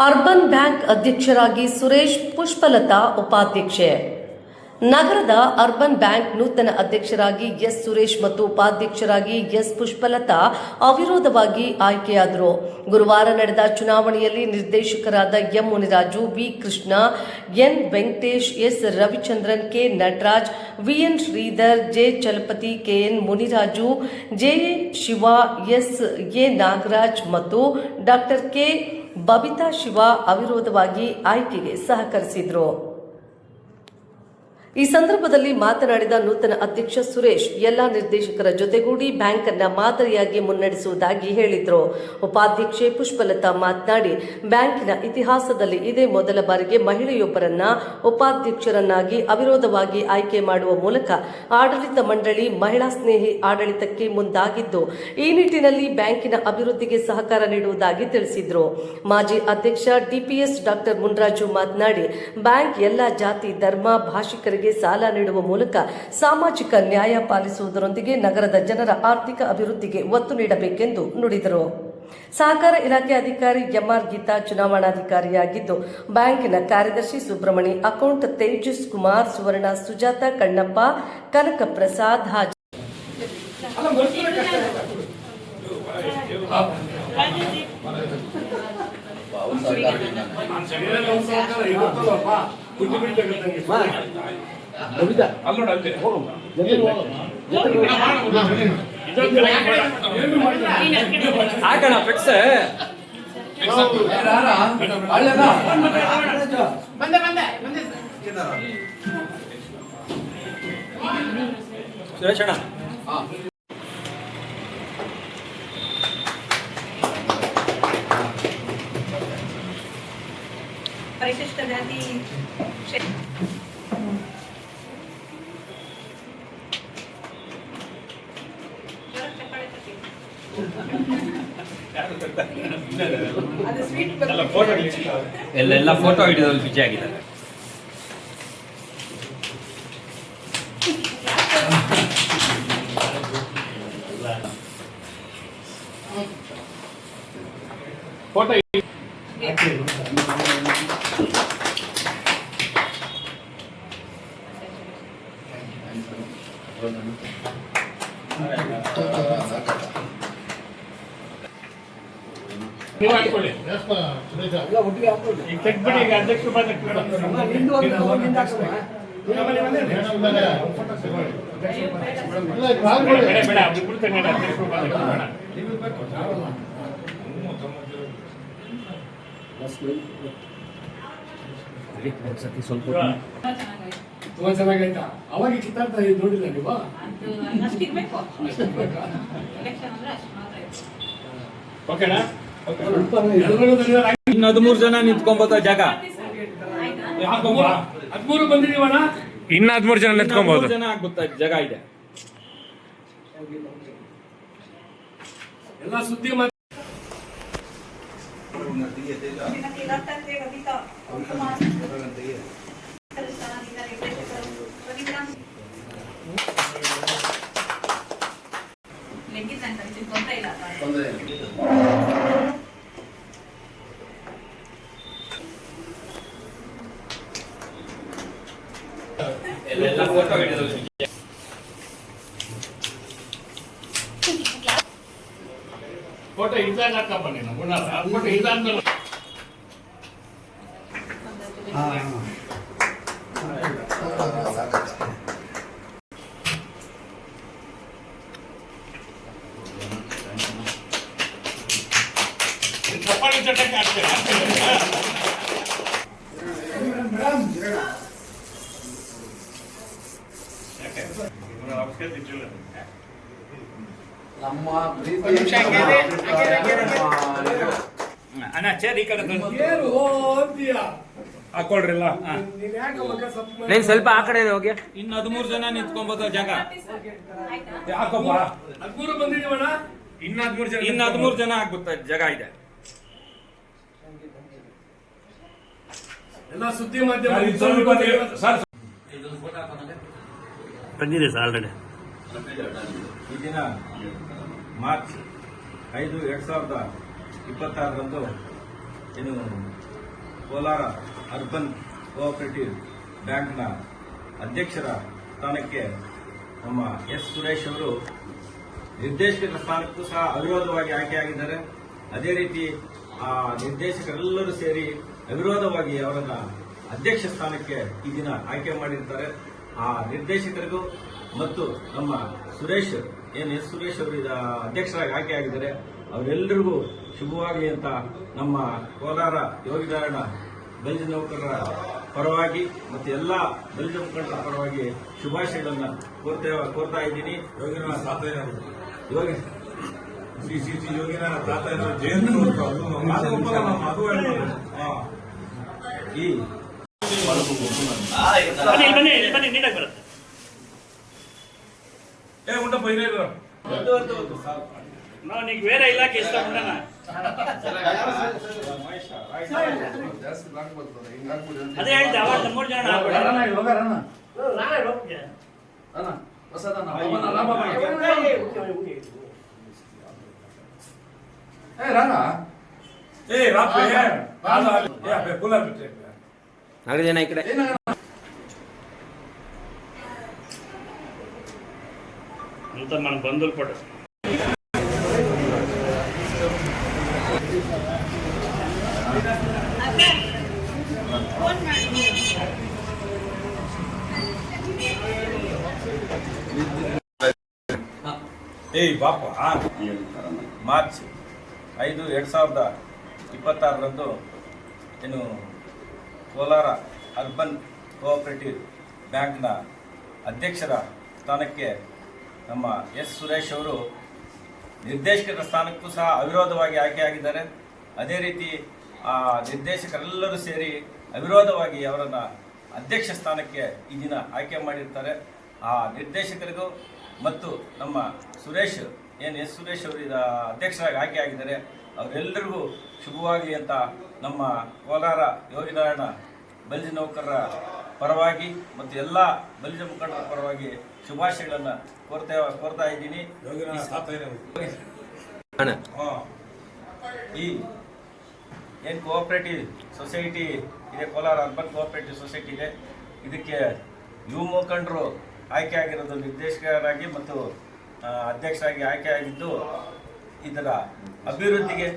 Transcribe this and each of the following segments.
Urban bank ಅಧ್ಯಕ್ಷರಾಗಿ ಸುರೇಶ್, ಪುಷ್ಪಲತಾ ಉಪಾಧ್ಯಕ್ಷೆ. ನಗರದ ಅರ್ಬನ್ ಬ್ಯಾಂಕ್ ನೂತನ ಅಧ್ಯಕ್ಷರಾಗಿ ಎಸ್ ಸುರೇಶ್ ಮತ್ತು ಉಪಾಧ್ಯಕ್ಷರಾಗಿ ಎಸ್ ಪುಷ್ಪಲತಾ ಅವಿರೋಧವಾಗಿ ಆಯ್ಕೆಯಾದರು. ಗುರುವಾರ ನಡೆದ ಚುನಾವಣೆಯಲ್ಲಿ ನಿರ್ದೇಶಕರಾದ M Muniraju, V Krishna, N Venkatesh, S Ravichandran, K Nataraj, VN Sridhar, J Chalapathi, KN Muniraju, J Shiva, S A Nagaraj ಮತ್ತು ಡಾಕ್ಟರ್ ಕೆ ಬಬಿತಾ ಶಿವ ಅವಿರೋಧವಾಗಿ ಆಯ್ಕೆಗೆ ಸಹಕರಿಸಿದರು. ಈ ಸಂದರ್ಭದಲ್ಲಿ ಮಾತನಾಡಿದ ನೂತನ ಅಧ್ಯಕ್ಷ ಸುರೇಶ್, ಎಲ್ಲಾ ನಿರ್ದೇಶಕರ ಜೊತೆಗೂಡಿ ಬ್ಯಾಂಕ್ ಅನ್ನ ಮಾದರಿಯಾಗಿ ಮುನ್ನಡೆಸುವುದಾಗಿ ಹೇಳಿದರು. ಉಪಾಧ್ಯಕ್ಷೆ ಪುಷ್ಪಲತಾ ಮಾತನಾಡಿ, ಬ್ಯಾಂಕಿನ ಇತಿಹಾಸದಲ್ಲಿ ಇದೇ ಮೊದಲ ಬಾರಿಗೆ ಮಹಿಳೆಯೊಬ್ಬರನ್ನ ಉಪಾಧ್ಯಕ್ಷರನ್ನಾಗಿ ಅವಿರೋಧವಾಗಿ ಆಯ್ಕೆ ಮಾಡುವ ಮೂಲಕ ಆಡಳಿತ ಮಂಡಳಿ ಮಹಿಳಾ ಸ್ನೇಹಿ ಆಡಳಿತಕ್ಕೆ ಮುಂದಾಗಿದ್ದು, ಈ ನಿಟ್ಟಿನಲ್ಲಿ ಬ್ಯಾಂಕಿನ ಅಭಿವೃದ್ಧಿಗೆ ಸಹಕಾರ ನೀಡುವುದಾಗಿ ತಿಳಿಸಿದರು. ಮಾಜಿ ಅಧ್ಯಕ್ಷ ಡಿಪಿಎಸ್ ಡಾಕ್ಟರ್ ಮುನಿರಾಜು ಮಾತನಾಡಿ, ಬ್ಯಾಂಕ್ ಎಲ್ಲಾ ಜಾತಿ, ಧರ್ಮ, ಭಾಷಿಕರಿಗೆ ಸಾಲ ನೀಡುವ ಮೂಲಕ ಸಾಮಾಜಿಕ ನ್ಯಾಯ ಪಾಲಿಸುವುದರೊಂದಿಗೆ ನಗರದ ಜನರ ಆರ್ಥಿಕ ಅಭಿವೃದ್ಧಿಗೆ ಒತ್ತು ನೀಡಬೇಕೆಂದು ನುಡಿದರು. ಸಹಕಾರ ಇಲಾಖೆ ಅಧಿಕಾರಿ ಎಂಆರ್ ಗೀತಾ ಚುನಾವಣಾಧಿಕಾರಿಯಾಗಿದ್ದು, ಬ್ಯಾಂಕಿನ ಕಾರ್ಯದರ್ಶಿ ಸುಬ್ರಹ್ಮಣಿ, ಅಕೌಂಟ್ ತೇಜಸ್ ಕುಮಾರ್, ಸುವರ್ಣ, ಸುಜಾತ, ಕಣ್ಣಪ್ಪ, ಕನಕ ಪ್ರಸಾದ್ ಹಾಜರು. ಹಾಕೋಣ ಫಿಕ್ಸ್ ಸುರೇಶ್ ಅಣ್ಣ. ಪರಿಶಿಷ್ಟ ಜಾತಿ ಎಲ್ಲ ಫೋಟೋ ಹಿಡಿಯೋದು ಬಿಜಿ ಆಗಿದೆ. ಫೋಟೋ ನೀವು ಹಾಕೊಳ್ಳಿ, ಈಗ ತೆಗ್ಬಿಡಿ. ಈಗ ಅಧ್ಯಕ್ಷರು ಸ್ವಲ್ಪ ತುಂಬಾ ಚೆನ್ನಾಗೈತಾ? ಅವಾಗ ಕಿತ್ತಾಡ್ತಾ ನೋಡಿಲ್ಲ ನೀವು? ಓಕೆನಾ? ಇನ್ನು 13 ಜನ ನಿಂತ್ಕೊಂಬೋದು ಜಾಗ. 13 ಬಂದಿದೀವಣ್ಣ. ಇನ್ನು 13 ಜನ ನಿಂತ್ಕೊಬಹುದು. ಜನ ಆಗುತ್ತಾ ಜಾಗ ಇದೆ. ಎಲ್ಲ ಸುದ್ದಿ ಎಲ್ಲ ಫೋಟೋ ಹಿಡಿಯೋದು. ಫೋಟೋ ಇದ್ದಾಗ ಹಾಕಪ್ಪ ನೀನು. ಫೋಟೋ ಇದಾದ್ಮೇಲೆ ಚಪ್ಪಾಳಿ ಚಟಕ್ಕೆ ಹಾಕ್ತೇನೆ. ನಮ್ಮ ಅಣ್ಣ ಚೇರ್ ಈ ಕಡೆ ಹಾಕೊಳ್ರಿಲ್ಲ. ಸ್ವಲ್ಪ ಆ ಕಡೆ ಹೋಗಿ. ಇನ್ನು 13 ಜನ ನಿಂತ್ಕೊಂಬೋದು ಜಾಗ. ಯಾಕಪ್ಪ 13 ಬಂದಿದೀವಣ್ಣ. ಇನ್ನು 13 ಜನ. ಇನ್ನು 13 ಜನ ಆಗುತ್ತಾ ಜಾಗ ಇದೆ. ಎಲ್ಲ ಸುದ್ದಿ ಮಾಧ್ಯಮ ಸರ್ ಬಂದಿದೆ ಸರ್ ಆಲ್ರೆಡಿ. ಈ ದಿನ ಮಾರ್ಚ್ 5, 2026ರಂದು ಏನು ಕೋಲಾರ ಅರ್ಬನ್ ಕೋಆಪರೇಟಿವ್ ಬ್ಯಾಂಕ್ನ ಅಧ್ಯಕ್ಷರ ಸ್ಥಾನಕ್ಕೆ ನಮ್ಮ ಎಸ್ ಸುರೇಶ್ ಅವರು ನಿರ್ದೇಶಕರ ಸ್ಥಾನಕ್ಕೂ ಸಹ ಅವಿರೋಧವಾಗಿ ಆಯ್ಕೆಯಾಗಿದ್ದಾರೆ. ಅದೇ ರೀತಿ ಆ ನಿರ್ದೇಶಕರೆಲ್ಲರೂ ಸೇರಿ ಅವಿರೋಧವಾಗಿ ಅವರನ್ನ ಅಧ್ಯಕ್ಷ ಸ್ಥಾನಕ್ಕೆ ಈ ದಿನ ಆಯ್ಕೆ ಮಾಡಿರ್ತಾರೆ. ಆ ನಿರ್ದೇಶಕರಿಗೂ ಮತ್ತು ನಮ್ಮ ಸುರೇಶ್ ಎಸ್ ಸುರೇಶ್ ಅವರು ಅಧ್ಯಕ್ಷರಾಗಿ ಆಯ್ಕೆಯಾಗಿದ್ದಾರೆ. ಅವರೆಲ್ಲರಿಗೂ ಶುಭವಾಗಲಿ ಅಂತ ನಮ್ಮ ಕೋಲಾರ ಯೋಗಿನಾರಾಯಣ ಬಲಿಜ ನೌಕರರ ಪರವಾಗಿ ಮತ್ತು ಎಲ್ಲ ಬಲಿಜ ಮುಖಂಡರ ಪರವಾಗಿ ಶುಭಾಶಯಗಳನ್ನು ಕೋರ್ತಾ ಇದ್ದೀನಿ. ಯೋಗಿನಾರಾಯಣ ತಾತ ಜಯಂತಿ ಈ ಬನ್ನಿ ನೀಟಾಗಿ ಬರುತ್ತೆ. ಉಂಟಪ್ಪ ಇರೋ నీకు వేరే ఇలాకి ఇష్టం ఉండనా అదే ಹೇಳ್ದೆ ಅವಾಗ 3 ಜನ ನಾಲ್ಕು ಜನ ಈ ಕಡೆ అంత మన బంధువులు పడ ಬಾಪ ಮಾರ್ಚ್ 5, 2026 ಏನು ಕೋಲಾರ ಅರ್ಬನ್ ಕೋಆಪರೇಟಿವ್ ಬ್ಯಾಂಕ್ನ ಅಧ್ಯಕ್ಷರ ಸ್ಥಾನಕ್ಕೆ ನಮ್ಮ ಎಸ್ ಸುರೇಶ್ ಅವರು ನಿರ್ದೇಶಕರ ಸ್ಥಾನಕ್ಕೂ ಸಹ ಅವಿರೋಧವಾಗಿ ಆಯ್ಕೆಯಾಗಿದ್ದಾರೆ. ಅದೇ ರೀತಿ ಆ ನಿರ್ದೇಶಕರೆಲ್ಲರೂ ಸೇರಿ ಅವಿರೋಧವಾಗಿ ಅವರನ್ನು ಅಧ್ಯಕ್ಷ ಸ್ಥಾನಕ್ಕೆ ಈ ದಿನ ಆಯ್ಕೆ ಮಾಡಿರ್ತಾರೆ. ಆ ನಿರ್ದೇಶಕರಿಗೂ ಮತ್ತು ನಮ್ಮ ಸುರೇಶ್ ಎಸ್ ಸುರೇಶ್ ಅವರು ಅಧ್ಯಕ್ಷರಾಗಿ ಆಯ್ಕೆಯಾಗಿದ್ದಾರೆ. ಅವರೆಲ್ಲರಿಗೂ ಶುಭವಾಗಲಿ ಅಂತ ನಮ್ಮ ಕೋಲಾರ ಯೋಗಿನಾರಾಯಣ ಬಲಿಜ ನೌಕರರ ಪರವಾಗಿ ಮತ್ತು ಎಲ್ಲ ಬಲಿಜ ಮುಖಂಡರ ಪರವಾಗಿ ಶುಭಾಶಯಗಳನ್ನು ಕೋರ್ತಾ ಇದ್ದೀನಿ. ಈ ಏನು ಕೋಆಪರೇಟಿವ್ ಸೊಸೈಟಿ ಇದೆ, ಕೋಲಾರ ಅರ್ಬನ್ ಕೋಆಪರೇಟಿವ್ ಸೊಸೈಟಿ ಇದೆ, ಇದಕ್ಕೆ ಯುವ ಮುಖಂಡರು ಆಯ್ಕೆ ಆಗಿರೋದು ನಿರ್ದೇಶಕರಾಗಿ ಮತ್ತು ಅಧ್ಯಕ್ಷರಾಗಿ ಆಯ್ಕೆಯಾಗಿದ್ದು ಇದರ ಅಭಿವೃದ್ಧಿಗೆ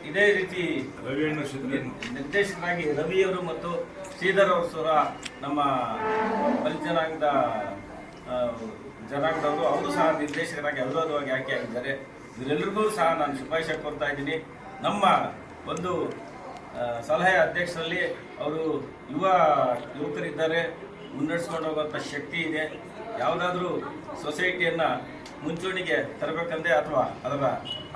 ಇದೇ ರೀತಿ ನಿರ್ದೇಶಕರಾಗಿ ರವಿಯವರು ಮತ್ತು ಶ್ರೀಧರ್ ಅವರು ಸಹ ನಮ್ಮ ಬಲಿಜ ಜನಾಂಗದವರು ಅವರು ಸಹ ನಿರ್ದೇಶಕರಾಗಿ ಅವಿರೋಧವಾಗಿ ಆಯ್ಕೆಯಾಗಿದ್ದಾರೆ. ಇವರೆಲ್ಲರಿಗೂ ಸಹ ನಾನು ಶುಭಾಶಯ ಕೋರ್ತಾ ಇದ್ದೀನಿ. ನಮ್ಮ ಒಂದು ಸಲಹೆ ಅಧ್ಯಕ್ಷರಲ್ಲಿ ಅವರು ಯುವಕರಿದ್ದಾರೆ, ಮುನ್ನಡೆಸ್ಕೊಂಡು ಹೋಗುವಂಥ ಶಕ್ತಿ ಇದೆ. ಯಾವುದಾದ್ರೂ ಸೊಸೈಟಿಯನ್ನು ಮುಂಚೂಣಿಗೆ ತರಬೇಕಂದ್ರೆ ಅಥವಾ ಅದರ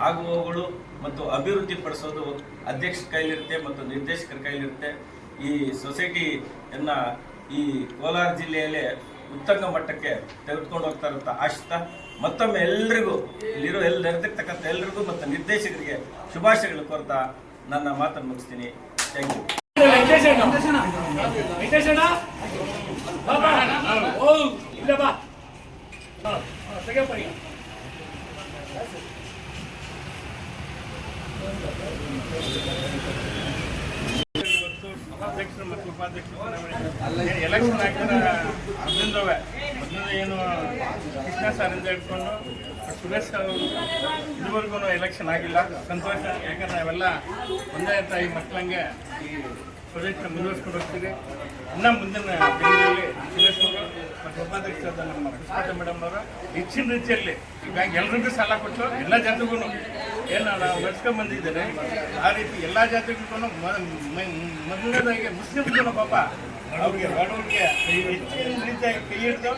ಆಗುಹೋಗುಗಳು ಮತ್ತು ಅಭಿವೃದ್ಧಿ ಪಡಿಸೋದು ಅಧ್ಯಕ್ಷರ ಕೈಲಿರುತ್ತೆ ಮತ್ತು ನಿರ್ದೇಶಕರ ಕೈಲಿರುತ್ತೆ. ಈ ಸೊಸೈಟಿಯನ್ನು ಈ ಕೋಲಾರ ಜಿಲ್ಲೆಯಲ್ಲೇ ಉತ್ತಂಗ ಮಟ್ಟಕ್ಕೆ ತೆಗೆದುಕೊಂಡು ಹೋಗ್ತಾ ಇರುವಂಥ ಆಶಿತ ಮತ್ತೊಮ್ಮೆ ಎಲ್ಲರಿಗೂ ಇಲ್ಲಿರೋ ನೆರೆದಿರ್ತಕ್ಕಂಥ ಎಲ್ಲರಿಗೂ ಮತ್ತು ನಿರ್ದೇಶಕರಿಗೆ ಶುಭಾಶಯಗಳು ಕೋರ್ತಾ ನನ್ನ ಮಾತನ್ನು ಮುಗಿಸ್ತೀನಿ. Thank you. ಅಧ್ಯಕ್ಷರು ಮತ್ತು ಉಪಾಧ್ಯಕ್ಷರು ಎಲೆಕ್ಷನ್ ಆಗಿದ್ರೆ ಅದರಿಂದವೇ ಮೊದಲು ಏನು ಕೃಷ್ಣ ಸಾರಿಂದ ಹಿಡ್ಕೊಂಡು ಸುರೇಶ್ ಅವರು ಇದುವರೆಗೂ ಎಲೆಕ್ಷನ್ ಆಗಿಲ್ಲ. ಸಂತೋಷ, ಯಾಕಂದ್ರೆ ನಾವೆಲ್ಲ ಒಂದೇ ತಾಯಿ ಮಕ್ಕಳಂಗೆ ಈ ಪ್ರಾಜೆಕ್ಟ್ನ ಮುಂದುವರಿಸ್ಕೊಂಡು ಹೋಗ್ತೀವಿ. ಇನ್ನು ಮುಂದಿನ ದಿನಗಳಲ್ಲಿ ಸುರೇಶ್ ಅವರು ಮತ್ತು ಉಪಾಧ್ಯಕ್ಷರಾದ ನಮ್ಮ ಪುಷ್ಪಲತಾ ಮೇಡಮ್ ಅವರು ಹೆಚ್ಚಿನ ರೀತಿಯಲ್ಲಿ ಈ ಬ್ಯಾಂಕ್ ಎಲ್ರಿಗೂ ಸಾಲ ಕೊಟ್ಟು ಎಲ್ಲ ಜಾತಿಗೂ ಏನು ನಾವು ನಡ್ಸ್ಕೊಂಡು ಬಂದಿದ್ದೇನೆ ಆ ರೀತಿ ಎಲ್ಲ ಜಾತಿಗಳಿಗೂ ಮೊದಲನೇದಾಗಿ ಮುಸ್ಲಿಮ್ಸ್ಗೂ ಪಾಪ ಅವ್ರಿಗೆ ಬಡವರಿಗೆ ಹೆಚ್ಚಿನ ರೀತಿಯಾಗಿ ಕೈ ಹಿಡಿದು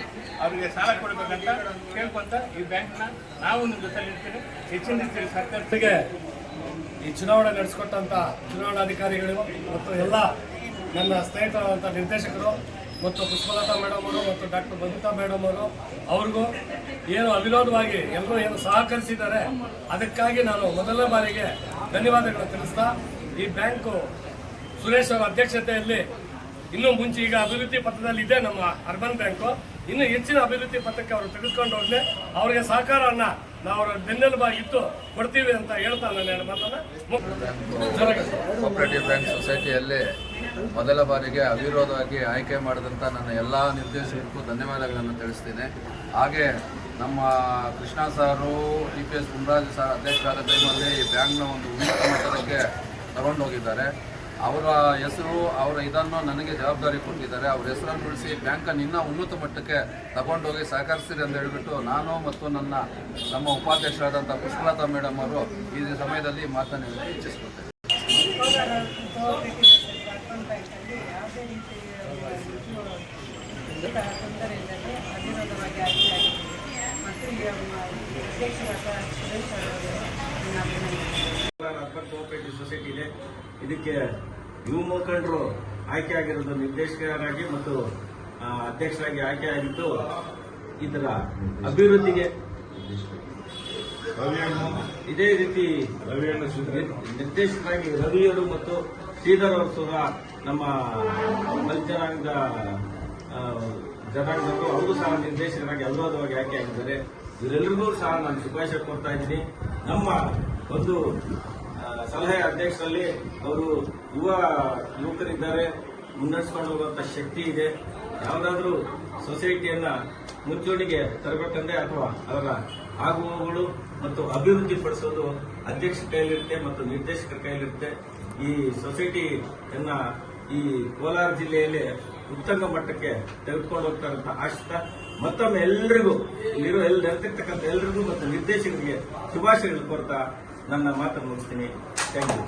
ಅವರಿಗೆ ಸಾಲ ಕೊಡಬೇಕಂತ ಕೇಳ್ಕೊಂತ ಈ ಬ್ಯಾಂಕ್ನ ನಾವು ನಿಮ್ಮ ಜೊತೆಲಿ ಇರ್ತೀವಿ. ಹೆಚ್ಚಿನ ರೀತಿಯಲ್ಲಿ ಸರ್ಕಾರಕ್ಕೆ ಈ ಚುನಾವಣೆ ನಡೆಸಿಕೊಟ್ಟಂಥ ಚುನಾವಣಾಧಿಕಾರಿಗಳು ಮತ್ತು ಎಲ್ಲ ನನ್ನ ಸ್ನೇಹಿತರಾದಂಥ ನಿರ್ದೇಶಕರು ಮತ್ತು ಪುಷ್ಪಲತಾ ಮೇಡಮ್ ಅವರು ಮತ್ತು ಡಾಕ್ಟರ್ ಬಂದಿತಾ ಮೇಡಮ್ ಅವರು ಅವ್ರಿಗೂ ಏನು ಅವಿರೋಧವಾಗಿ ಎಲ್ಲರೂ ಏನು ಸಹಕರಿಸಿದ್ದಾರೆ ಅದಕ್ಕಾಗಿ ನಾನು ಮೊದಲನೇ ಬಾರಿಗೆ ಧನ್ಯವಾದಗಳನ್ನು ತಿಳಿಸ್ತಾ ಈ ಬ್ಯಾಂಕು ಸುರೇಶ್ ಅವರ ಅಧ್ಯಕ್ಷತೆಯಲ್ಲಿ ಇನ್ನೂ ಮುಂಚೆ ಈಗ ಅಭಿವೃದ್ಧಿ ಪಥದಲ್ಲಿ ಇದೆ ನಮ್ಮ ಅರ್ಬನ್ ಬ್ಯಾಂಕು. ಇನ್ನು ಹೆಚ್ಚಿನ ಅಭಿವೃದ್ಧಿ ಪಥಕ್ಕೆ ಅವರು ತೆಗೆದುಕೊಂಡು ಹೋಗಲಿ, ಅವರಿಗೆ ಸಹಕಾರವನ್ನು ನಾವು ಅವರ ಬೆನ್ನೆಲುಬಾಗಿ ಇದ್ದು ಕೊಡ್ತೀವಿ ಅಂತ ಹೇಳ್ತಾ ನನ್ನ ಎರಡು ಮಾತನ್ನ ಕೋಆಪರೇಟಿವ್ ಬ್ಯಾಂಕ್ ಸೊಸೈಟಿಯಲ್ಲಿ ಮೊದಲ ಬಾರಿಗೆ ಅವಿರೋಧವಾಗಿ ಆಯ್ಕೆ ಮಾಡಿದಂಥ ನನ್ನ ಎಲ್ಲ ನಿರ್ದೇಶಕರಿಗೂ ಧನ್ಯವಾದಗಳನ್ನು ತಿಳಿಸ್ತೀನಿ. ಹಾಗೆ ನಮ್ಮ ಕೃಷ್ಣ ಸಾರು, TPS ಗುಂಡರಾಜು ಸರ್ ಅಧ್ಯಕ್ಷರಾದ ಟೈಮಲ್ಲಿ ಈ ಬ್ಯಾಂಕ್ನ ಒಂದು ಉನ್ನತ ಮಟ್ಟಕ್ಕೆ ತಗೊಂಡೋಗಿದ್ದಾರೆ. ಅವರ ಹೆಸರು, ಅವರ ಇದನ್ನು ನನಗೆ ಜವಾಬ್ದಾರಿ ಕೊಟ್ಟಿದ್ದಾರೆ. ಅವರ ಹೆಸರನ್ನು ಉಳಿಸಿ ಬ್ಯಾಂಕನ್ನು ಇನ್ನೂ ಉನ್ನತ ಮಟ್ಟಕ್ಕೆ ತಗೊಂಡೋಗಿ ಸಹಕರಿಸ್ತೀರಿ ಅಂತ ಹೇಳಿಬಿಟ್ಟು ನಾನು ಮತ್ತು ನಮ್ಮ ಉಪಾಧ್ಯಕ್ಷರಾದಂಥ ಪುಷ್ಪಲತಾ ಮೇಡಮ್ ಅವರು ಈ ಸಮಯದಲ್ಲಿ ಮಾತನಾಡಲು ಇಚ್ಛಿಸ್ಕೊಳ್ತೇನೆ. ತೊಂದರೆ ಇಲ್ಲದೆ ಅವಿರೋಧವಾಗಿ ಆಯ್ಕೆಯಾಗಿದೆ ಮತ್ತು ಅಧ್ಯಕ್ಷರಾದ ಸುರೇಶ್ ಅರ್ಬನ್ ಕೋಆಪರೇಟಿವ್ ಸೊಸೈಟಿ ಇದೆ. ಇದಕ್ಕೆ ಯುವ ಮುಖಂಡರು ಆಯ್ಕೆ ಆಗಿರೋದು ನಿರ್ದೇಶಕರಾಗಿ ಮತ್ತು ಅಧ್ಯಕ್ಷರಾಗಿ ಆಯ್ಕೆ ಆಗಿದ್ದು ಇದರ ಅಭಿವೃದ್ಧಿಗೆ ಇದೇ ರೀತಿ ನಿರ್ದೇಶಕರಾಗಿ ರವಿಯವರು ಮತ್ತು ಶ್ರೀಧರ್ ಅವರು ಸಹ ನಮ್ಮ ಜನಾಂಗದವರು ಅವರು ಸಹ ನಿರ್ದೇಶಕರಾಗಿ ಅವಿರೋಧವಾಗಿ ಆಯ್ಕೆ ಆಗಿದ್ದಾರೆ. ಇವರೆಲ್ಲರಿಗೂ ಸಹ ನಾನು ಶುಭಾಶಯ ಕೊಡ್ತಾ ಇದ್ದೀನಿ. ನಮ್ಮ ಒಂದು ಸಲಹೆ ಅಧ್ಯಕ್ಷರಲ್ಲಿ ಅವರು ಯುವಕರಿದ್ದಾರೆ, ಮುನ್ನಡೆಸ್ಕೊಂಡು ಹೋಗುವಂತ ಶಕ್ತಿ ಇದೆ. ಯಾವುದಾದ್ರೂ ಸೊಸೈಟಿಯನ್ನ ಮುಂಚೂಣಿಗೆ ತರಬೇಕಂದ್ರೆ ಅಥವಾ ಅವರ ಆಗುವಗಳು ಮತ್ತು ಅಭಿವೃದ್ಧಿ ಪಡಿಸೋದು ಅಧ್ಯಕ್ಷ ಕೈಲಿರುತ್ತೆ ಮತ್ತು ನಿರ್ದೇಶಕರ ಕೈಲಿರುತ್ತೆ. ಈ ಸೊಸೈಟಿಯನ್ನ ಈ ಕೋಲಾರ ಜಿಲ್ಲೆಯಲ್ಲಿ ಉತ್ತಮ ಮಟ್ಟಕ್ಕೆ ತೆಗೆದುಕೊಂಡು ಹೋಗ್ತಾರಂತ ಆಶಿಸ್ತಾ ಮತ್ತೊಮ್ಮೆ ಎಲ್ಲರಿಗೂ ನೆರೆದಿರ್ತಕ್ಕಂಥ ಎಲ್ಲರಿಗೂ ಮತ್ತು ನಿರ್ದೇಶಕರಿಗೆ ಶುಭಾಶಯಗಳು ಕೊಡ್ತಾ ನನ್ನ ಮಾತನ್ನು ಮುಗಿಸ್ತೀನಿ. Thank you.